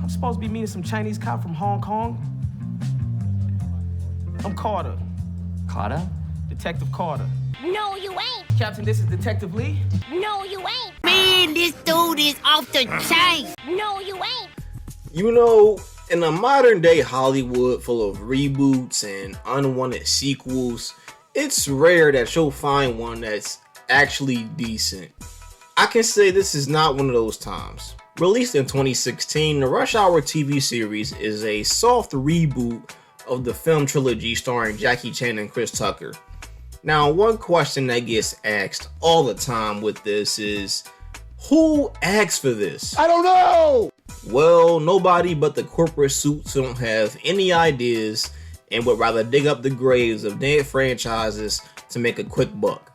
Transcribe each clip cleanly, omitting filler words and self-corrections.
I'm supposed to be meeting some Chinese cop from Hong Kong. I'm Carter. Carter? Detective Carter. No, you ain't. Captain, this is Detective Lee. No, you ain't. Man, this dude is off the chain. No, you ain't. You know, in a modern day Hollywood full of reboots and unwanted sequels, it's rare that you'll find one that's actually decent. I can say this is not one of those times. Released in 2016, the Rush Hour TV series is a soft reboot of the film trilogy starring Jackie Chan and Chris Tucker. Now, one question that gets asked all the time with this is, who asked for this? I don't know! Well, nobody but the corporate suits who don't have any ideas and would rather dig up the graves of dead franchises to make a quick buck.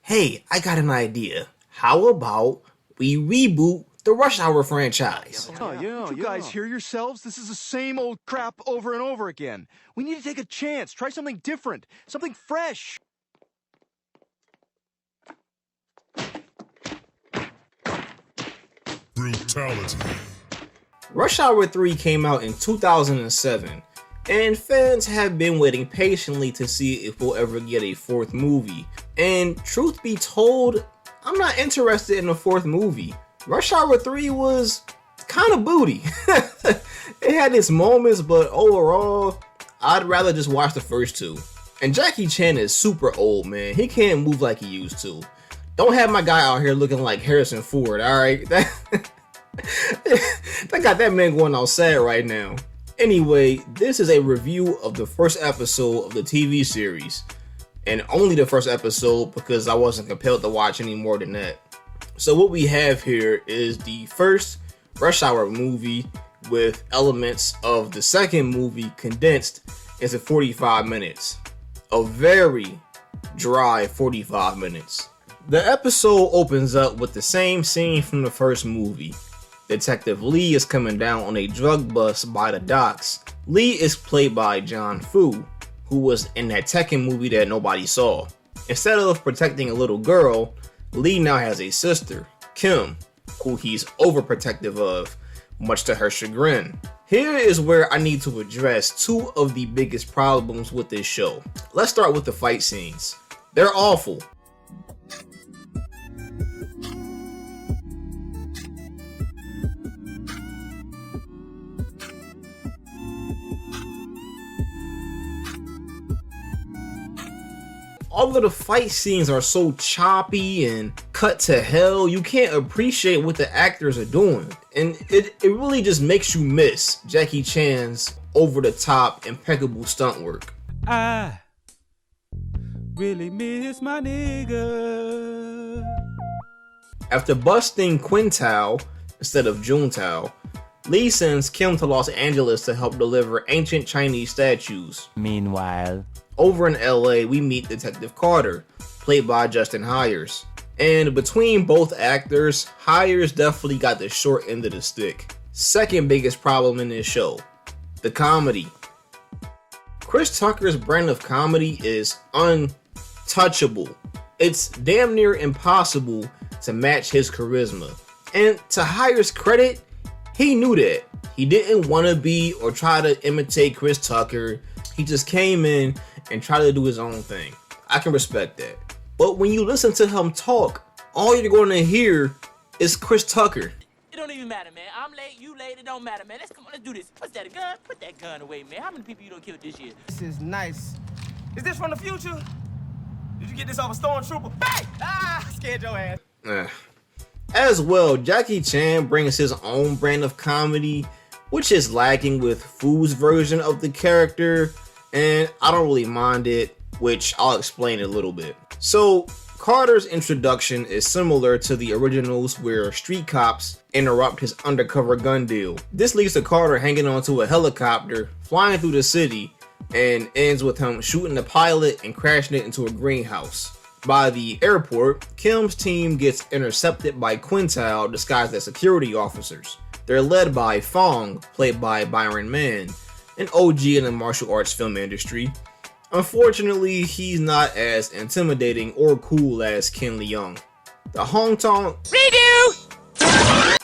Hey, I got an idea. How about we reboot the Rush Hour franchise? Oh, yeah, you guys hear yourselves? This is the same old crap over and over again. We need to take a chance, try something different, something fresh. Brutality. Rush Hour 3 came out in 2007, and fans have been waiting patiently to see if we'll ever get a fourth movie. And truth be told, I'm not interested in a fourth movie. Rush Hour 3 was kind of booty. It had its moments, but overall, I'd rather just watch the first two. And Jackie Chan is super old, man. He can't move like he used to. Don't have my guy out here looking like Harrison Ford, alright? That got that man going outside right now. Anyway, this is a review of the first episode of the TV series. And only the first episode because I wasn't compelled to watch any more than that. So what we have here is the first Rush Hour movie with elements of the second movie condensed into 45 minutes. A very dry 45 minutes. The episode opens up with the same scene from the first movie. Detective Lee is coming down on a drug bust by the docks. Lee is played by John Fu, who was in that Tekken movie that nobody saw. Instead of protecting a little girl, Lee now has a sister, Kim, who he's overprotective of, much to her chagrin. Here is where I need to address two of the biggest problems with this show. Let's start with the fight scenes. They're awful. All of the fight scenes are so choppy and cut to hell, you can't appreciate what the actors are doing. And it really just makes you miss Jackie Chan's over-the-top, impeccable stunt work. I really miss my nigga. After busting Quintao instead of Juntao, Lee sends Kim to Los Angeles to help deliver ancient Chinese statues. Meanwhile, over in LA, we meet Detective Carter, played by Justin Hires. And between both actors, Hires definitely got the short end of the stick. Second biggest problem in this show, the comedy. Chris Tucker's brand of comedy is untouchable. It's damn near impossible to match his charisma. And to Hires' credit, he knew that. He didn't want to be or try to imitate Chris Tucker. He just came in and tried to do his own thing. I can respect that. But when you listen to him talk, all you're going to hear is Chris Tucker. It don't even matter, man. I'm late, you late, it don't matter, man. Come on, let's do this. What's that, a gun? Put that gun away, man. How many people you done killed this year? This is nice. Is this from the future? Did you get this off a stormtrooper? Hey! Ah, scared your ass. As well, Jackie Chan brings his own brand of comedy, which is lacking with Fu's version of the character, and I don't really mind it, which I'll explain in a little bit. So, Carter's introduction is similar to the originals where street cops interrupt his undercover gun deal. This leads to Carter hanging onto a helicopter, flying through the city, and ends with him shooting the pilot and crashing it into a greenhouse. By the airport, Kim's team gets intercepted by Quintao disguised as security officers. They're led by Fong, played by Byron Mann, an OG in the martial arts film industry. Unfortunately, he's not as intimidating or cool as Ken Leung. The Hong Tong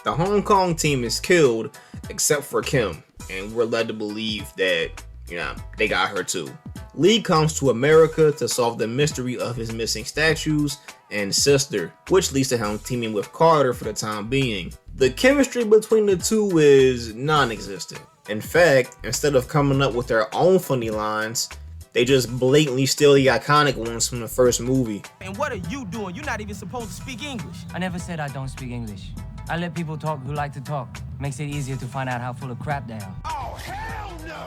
The Hong Kong team is killed except for Kim, and we're led to believe that, they got her too. Lee comes to America to solve the mystery of his missing statues and sister, which leads to him teaming with Carter for the time being. The chemistry between the two is non-existent. In fact, instead of coming up with their own funny lines, they just blatantly steal the iconic ones from the first movie. And what are you doing? You're not even supposed to speak English. I never said I don't speak English. I let people talk who like to talk. Makes it easier to find out how full of crap they are. Oh, hell no!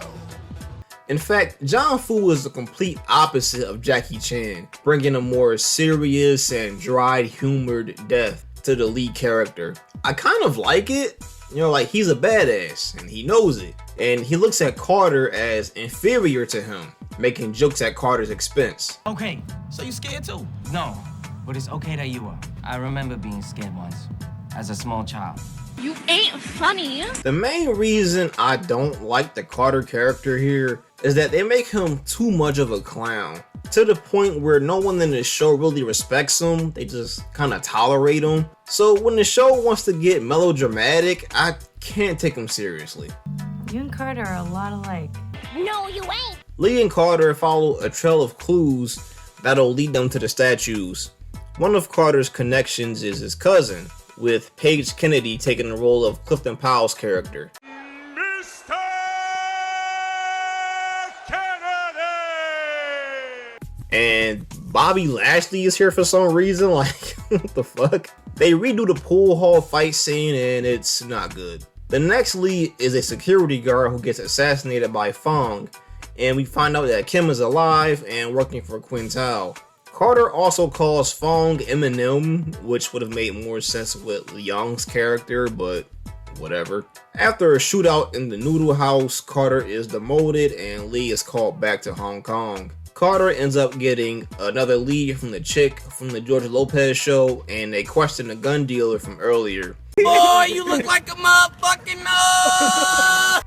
In fact, John Fu is the complete opposite of Jackie Chan, bringing a more serious and dry-humored depth to the lead character. I kind of like it. Like, he's a badass, and he knows it. And he looks at Carter as inferior to him, making jokes at Carter's expense. Okay, So you scared too? no, but it's okay that you are. I remember being scared once, as a small child. You ain't funny. The main reason I don't like the Carter character here is that they make him too much of a clown, to the point where no one in the show really respects him. They just kind of tolerate him. So when the show wants to get melodramatic, I can't take him seriously. You and Carter are a lot alike. No, you ain't. Lee and Carter follow a trail of clues that'll lead them to the statues. One of Carter's connections is his cousin, with Paige Kennedy taking the role of Clifton Powell's character. Mr. Kennedy! And Bobby Lashley is here for some reason. Like, what the fuck? They redo the pool hall fight scene and it's not good. The next lead is a security guard who gets assassinated by Fong, and we find out that Kim is alive and working for Quintal. Carter also calls Fong Eminem, which would have made more sense with Young's character, but whatever. After a shootout in the noodle house, Carter is demoted and Lee is called back to Hong Kong. Carter ends up getting another lead from the chick from the George Lopez show, and they question the gun dealer from earlier. Boy, you look like a motherfucking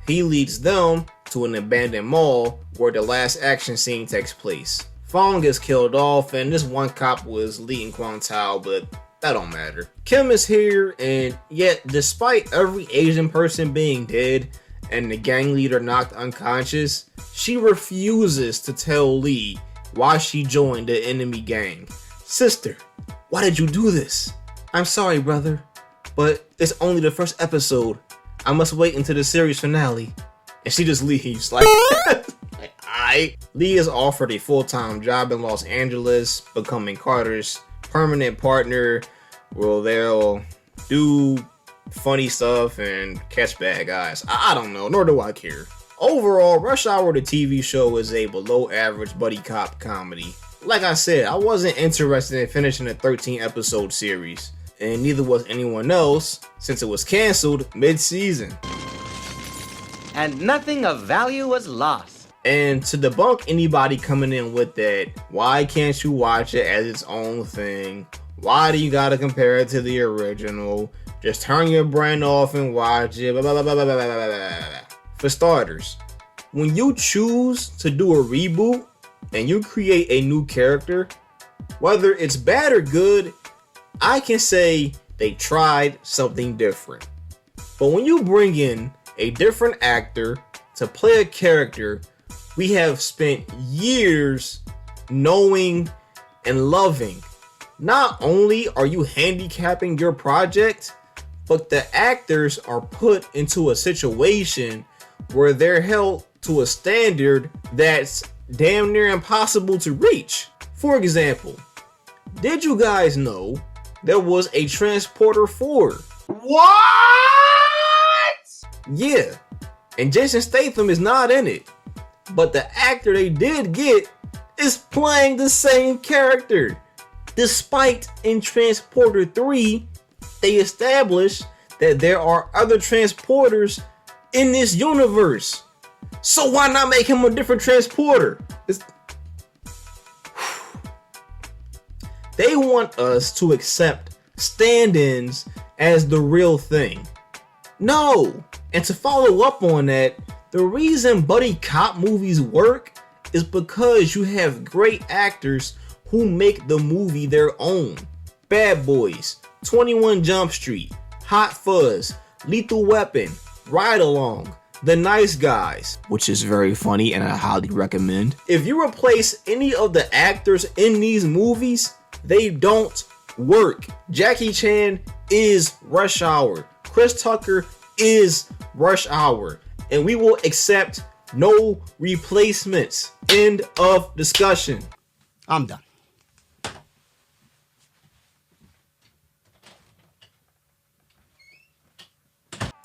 He leads them to an abandoned mall where the last action scene takes place. Fong is killed off, and this one cop was leading Quantal, but that don't matter. Kim is here, and yet despite every Asian person being dead and the gang leader knocked unconscious, she refuses to tell Lee why she joined the enemy gang. Sister, why did you do this? I'm sorry, brother, but it's only the first episode. I must wait until the series finale. And she just leaves, like, alright. Lee is offered a full-time job in Los Angeles, becoming Carter's permanent partner. Well, they'll do funny stuff and catch bad guys. I don't know, nor do I care. Overall, Rush Hour the TV show is a below-average buddy cop comedy. Like I said, I wasn't interested in finishing a 13-episode series, and neither was anyone else, since it was canceled mid-season. And nothing of value was lost. And to debunk anybody coming in with that, why can't you watch it as its own thing? Why do you gotta compare it to the original? Just turn your brain off and watch it. Blah, blah, blah, blah, blah, blah, blah, blah. For starters, when you choose to do a reboot and you create a new character, whether it's bad or good, I can say they tried something different. But when you bring in a different actor to play a character we have spent years knowing and loving, not only are you handicapping your project, but the actors are put into a situation where they're held to a standard that's damn near impossible to reach. For example, did you guys know there was a Transporter 4? What? Yeah, and Jason Statham is not in it, but the actor they did get is playing the same character. Despite in Transporter 3, they established that there are other transporters in this universe. So why not make him a different transporter? They want us to accept stand-ins as the real thing. No! And to follow up on that, the reason buddy cop movies work is because you have great actors who make the movie their own. Bad Boys, 21 Jump Street, Hot Fuzz, Lethal Weapon, Ride Along, The Nice Guys, which is very funny and I highly recommend. If you replace any of the actors in these movies, they don't work. Jackie Chan is Rush Hour. Chris Tucker is Rush Hour. And we will accept no replacements. End of discussion. I'm done.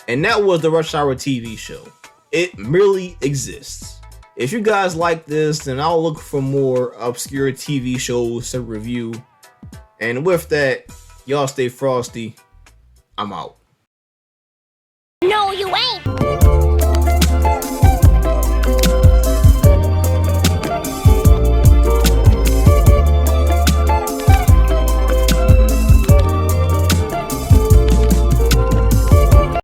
And that was the Rush Hour TV show. It merely exists. If you guys like this, then I'll look for more obscure TV shows to review. And with that, y'all stay frosty. I'm out.